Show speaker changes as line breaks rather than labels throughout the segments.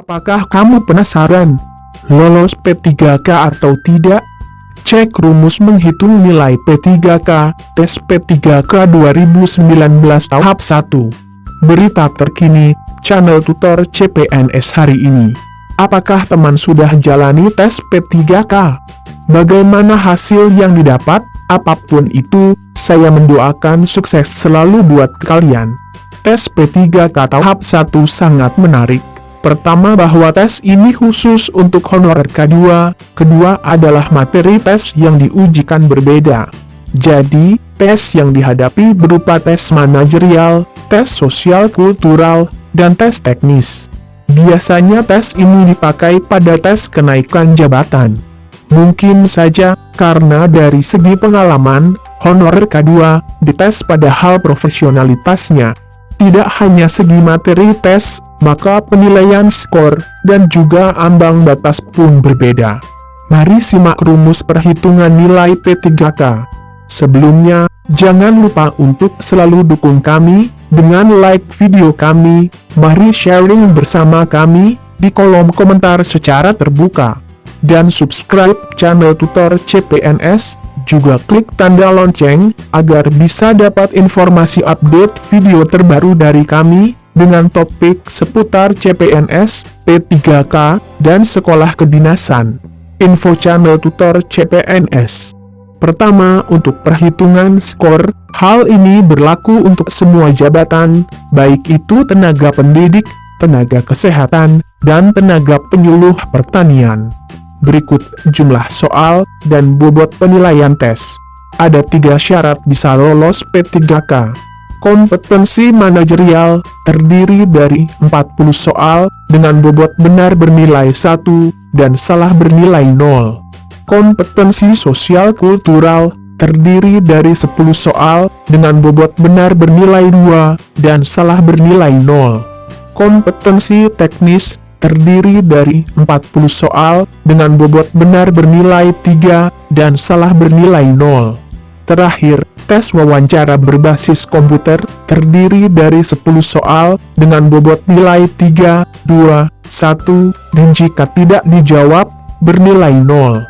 Apakah kamu penasaran? Lolos P3K atau tidak? Cek rumus menghitung nilai P3K, tes P3K 2019 tahap 1. Berita terkini, channel tutor CPNS hari ini. Apakah teman sudah jalani tes P3K? Bagaimana hasil yang didapat? Apapun itu, saya mendoakan sukses selalu buat kalian. Tes P3K tahap 1 sangat menarik. Pertama, bahwa tes ini khusus untuk honorer K2, kedua adalah materi tes yang diujikan berbeda. Jadi, tes yang dihadapi berupa tes manajerial, tes sosial kultural, dan tes teknis. Biasanya tes ini dipakai pada tes kenaikan jabatan. Mungkin saja, karena dari segi pengalaman, honorer K2 dites pada hal profesionalitasnya. Tidak hanya segi materi tes, maka penilaian skor, dan juga ambang batas pun berbeda. Mari simak rumus perhitungan nilai P3K. Sebelumnya, jangan lupa untuk selalu dukung kami, dengan like video kami, mari sharing bersama kami, di kolom komentar secara terbuka. Dan subscribe channel tutor CPNS, juga klik tanda lonceng, agar bisa dapat informasi update video terbaru dari kami, dengan topik seputar CPNS, P3K, dan sekolah kedinasan. Info channel tutor CPNS. Pertama, untuk perhitungan skor, hal ini berlaku untuk semua jabatan, baik itu tenaga pendidik, tenaga kesehatan, dan tenaga penyuluh pertanian. Berikut jumlah soal dan bobot penilaian tes. Ada 3 syarat bisa lolos P3K. Kompetensi manajerial terdiri dari 40 soal dengan bobot benar bernilai 1 dan salah bernilai 0. Kompetensi sosial kultural terdiri dari 10 soal dengan bobot benar bernilai 2 dan salah bernilai 0. Kompetensi teknis terdiri dari 40 soal dengan bobot benar bernilai 3 dan salah bernilai 0. Terakhir, tes wawancara berbasis komputer terdiri dari 10 soal dengan bobot nilai 3, 2, 1, dan jika tidak dijawab, bernilai 0.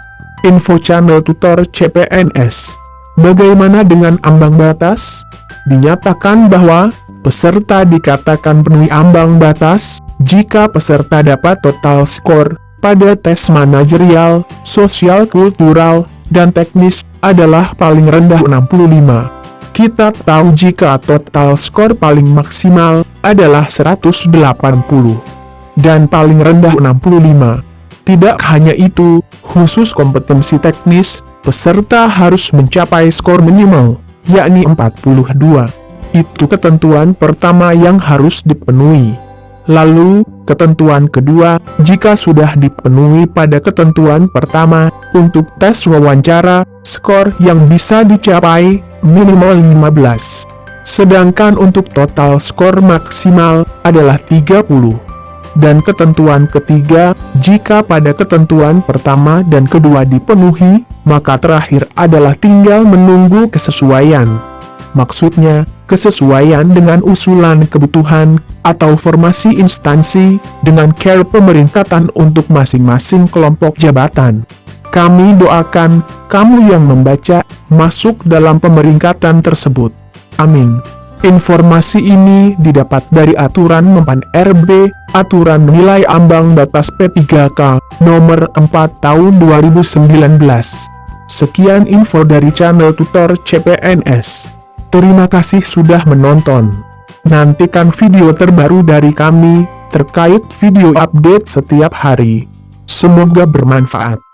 Info channel tutor CPNS. Bagaimana dengan ambang batas? Dinyatakan bahwa peserta dikatakan penuhi ambang batas jika peserta dapat total skor pada tes manajerial, sosial kultural, dan teknis adalah paling rendah 65. Kita tahu jika total skor paling maksimal adalah 180 dan paling rendah 65. Tidak hanya itu, khusus kompetensi teknis, peserta harus mencapai skor minimal, yakni 42. Itu ketentuan pertama yang harus dipenuhi. Lalu, ketentuan kedua, jika sudah dipenuhi pada ketentuan pertama, untuk tes wawancara, skor yang bisa dicapai minimal 15. Sedangkan untuk total skor maksimal adalah 30. Dan ketentuan ketiga, jika pada ketentuan pertama dan kedua dipenuhi, maka terakhir adalah tinggal menunggu kesesuaian. Maksudnya, kesesuaian dengan usulan kebutuhan atau formasi instansi dengan care pemeringkatan untuk masing-masing kelompok jabatan. Kami doakan kamu yang membaca masuk dalam pemeringkatan tersebut. Amin. Informasi ini didapat dari Aturan Mempan RB, Aturan Nilai Ambang Batas P3K, Nomor 4 Tahun 2019. Sekian info dari channel tutor CPNS. Terima kasih sudah menonton. Nantikan video terbaru dari kami, terkait video update setiap hari. Semoga bermanfaat.